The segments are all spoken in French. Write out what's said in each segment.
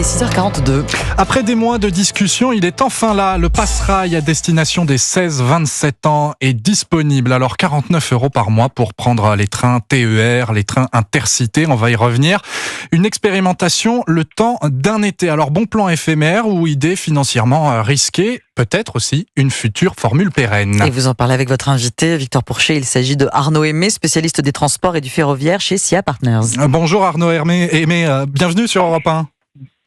est 6h42. Après des mois de discussion, il est enfin là. Le Passerail à destination des 16-27 ans est disponible. Alors 49 € par mois pour prendre les trains TER, les trains intercités. On va y revenir. Une expérimentation le temps d'un été. Alors bon plan éphémère ou idée financièrement risquée. Peut-être aussi une future formule pérenne. Et vous en parlez avec votre invité, Victor Pourchet. Il s'agit de Arnaud Aimé, spécialiste des transports et du ferroviaire chez SIA Partners. Bonjour Arnaud Aimé, bienvenue sur Europe 1.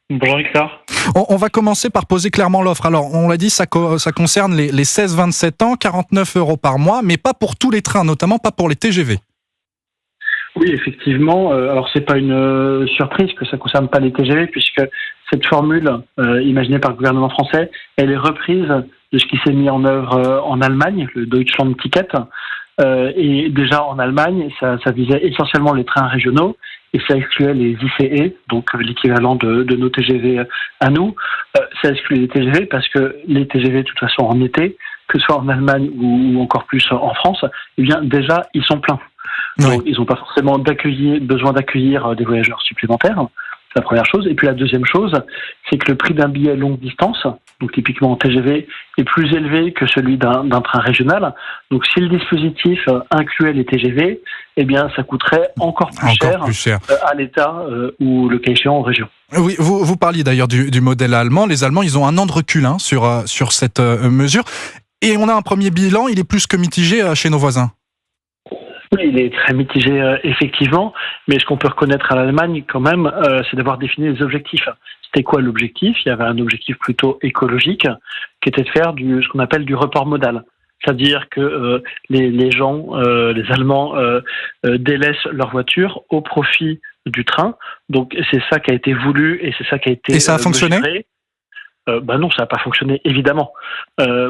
Bonjour Victor. On va commencer par poser clairement l'offre. Alors, on l'a dit, ça concerne les 16-27 ans, 49 € par mois, mais pas pour tous les trains, notamment pas pour les TGV. Oui, effectivement. Alors, c'est pas une surprise que ça concerne pas les TGV, puisque cette formule imaginée par le gouvernement français, elle est reprise de ce qui s'est mis en œuvre en Allemagne, le Deutschland Ticket. Et déjà en Allemagne, ça visait essentiellement les trains régionaux et ça excluait les ICE, donc l'équivalent de nos TGV à nous. Ça excluait les TGV parce que les TGV, de toute façon, en été, que ce soit en Allemagne ou encore plus en France, eh bien déjà, ils sont pleins. Oui. Donc, ils n'ont pas forcément besoin d'accueillir des voyageurs supplémentaires. C'est la première chose. Et puis la deuxième chose, c'est que le prix d'un billet longue distance, donc typiquement en TGV, est plus élevé que celui d'un train régional. Donc si le dispositif incluait les TGV, eh bien ça coûterait encore plus cher à l'État ou le cas échéant aux régions. Oui, vous parliez d'ailleurs du modèle allemand. Les Allemands, ils ont un an de recul sur cette mesure. Et on a un premier bilan, il est plus que mitigé chez nos voisins. Oui, il est très mitigé, effectivement, mais ce qu'on peut reconnaître à l'Allemagne, quand même, c'est d'avoir défini les objectifs. C'était quoi l'objectif ? Il y avait un objectif plutôt écologique, qui était de faire ce qu'on appelle du report modal. C'est-à-dire que les gens, les Allemands, délaissent leur voiture au profit du train. Donc, c'est ça qui a été voulu et c'est ça qui a été... Et ça a fonctionné ? mesuré. Non, ça n'a pas fonctionné, évidemment.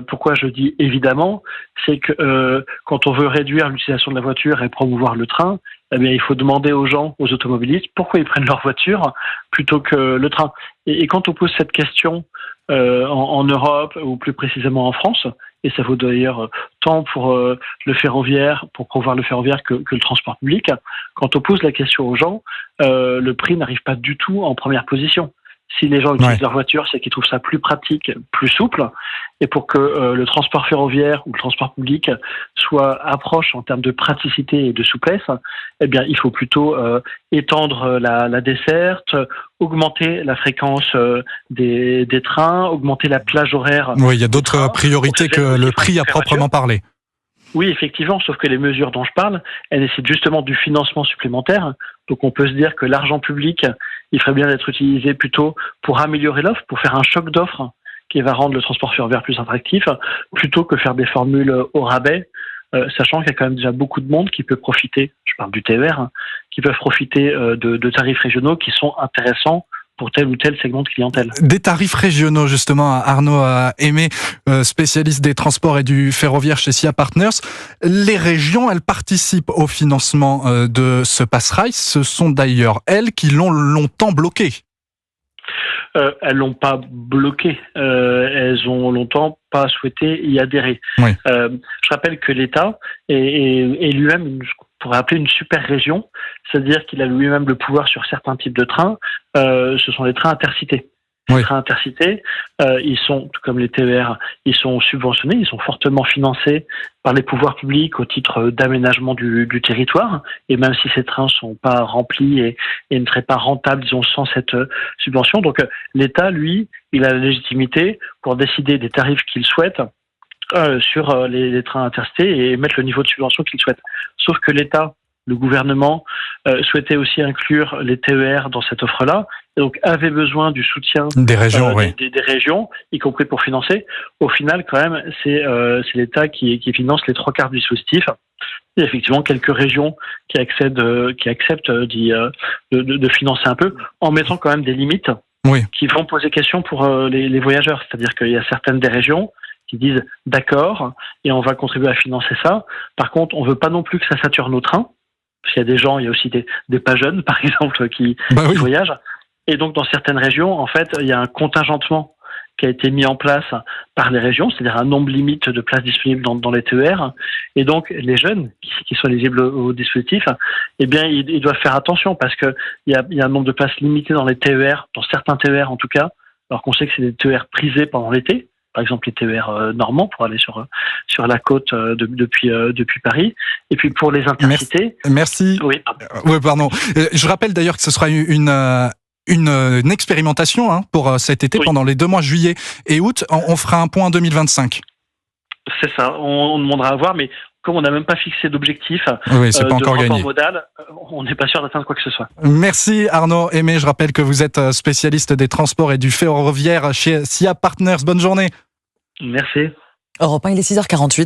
Pourquoi je dis évidemment ? C'est que quand on veut réduire l'utilisation de la voiture et promouvoir le train, eh bien, il faut demander aux gens, aux automobilistes, pourquoi ils prennent leur voiture plutôt que le train. Et quand on pose cette question en Europe, ou plus précisément en France, et ça vaut d'ailleurs tant pour le ferroviaire, pour promouvoir le ferroviaire que le transport public, quand on pose la question aux gens, le prix n'arrive pas du tout en première position. Si les gens utilisent leur voiture, c'est qu'ils trouvent ça plus pratique, plus souple. Et pour que le transport ferroviaire ou le transport public soit approche en termes de praticité et de souplesse, eh bien, il faut plutôt étendre la desserte, augmenter la fréquence des trains, augmenter la plage horaire. Oui, il y a d'autres priorités que le prix à proprement parler. Oui, effectivement, sauf que les mesures dont je parle, elles nécessitent justement du financement supplémentaire. Donc on peut se dire que l'argent public, il ferait bien d'être utilisé plutôt pour améliorer l'offre, pour faire un choc d'offres qui va rendre le transport ferroviaire plus attractif, plutôt que faire des formules au rabais, sachant qu'il y a quand même déjà beaucoup de monde qui peut profiter, je parle du TER, qui peuvent profiter de tarifs régionaux qui sont intéressants pour tel ou tel segment de clientèle. Des tarifs régionaux, justement, Arnaud Aimé, spécialiste des transports et du ferroviaire chez SIA Partners. Les régions, elles participent au financement de ce Passerail. Ce sont d'ailleurs elles qui l'ont longtemps bloqué. Elles l'ont pas bloqué. Elles ont longtemps pas souhaité y adhérer. Oui. Je rappelle que l'État est lui-même on pourrait appeler une super région, c'est-à-dire qu'il a lui-même le pouvoir sur certains types de trains. Ce sont les trains intercités. Oui. Les trains intercités, ils sont, tout comme les TER, ils sont subventionnés, ils sont fortement financés par les pouvoirs publics au titre d'aménagement du territoire. Et même si ces trains sont pas remplis et ne seraient pas rentables, disons, sans cette subvention. Donc l'État, lui, il a la légitimité pour décider des tarifs qu'il souhaite sur les trains intercités et mettre le niveau de subvention qu'il souhaite. Sauf que l'État, le gouvernement, souhaitait aussi inclure les TER dans cette offre-là, et donc avait besoin du soutien des régions, des régions, y compris pour financer. Au final, quand même, c'est l'État qui finance les 3/4 du dispositif. Il y a effectivement quelques régions qui acceptent de financer un peu, en mettant quand même des limites qui vont poser question pour les voyageurs. C'est-à-dire qu'il y a certaines des régions qui disent d'accord, et on va contribuer à financer ça. Par contre, on veut pas non plus que ça sature nos trains, parce qu'il y a des gens, il y a aussi des pas jeunes, par exemple, qui voyagent. Et donc, dans certaines régions, en fait, il y a un contingentement. qui a été mis en place par les régions, c'est-à-dire un nombre limite de places disponibles dans les TER. Et donc, les jeunes qui sont éligibles au dispositif, eh bien, ils doivent faire attention parce qu'il y a un nombre de places limité dans les TER, dans certains TER en tout cas, alors qu'on sait que c'est des TER prisés pendant l'été. Par exemple, les TER normands pour aller sur la côte depuis Paris. Et puis pour les intercités. Merci. Oui. Ouais, pardon. Je rappelle d'ailleurs que ce sera une expérimentation pour cet été, pendant les 2 mois juillet et août. On fera un point en 2025. C'est ça. On demandera à voir, mais comme on n'a même pas fixé d'objectif c'est pas encore gagné. Modal, on n'est pas sûr d'atteindre quoi que ce soit. Merci Arnaud Aimé. Je rappelle que vous êtes spécialiste des transports et du ferroviaire chez SIA Partners. Bonne journée. Merci. Europe 1, il est 6h48.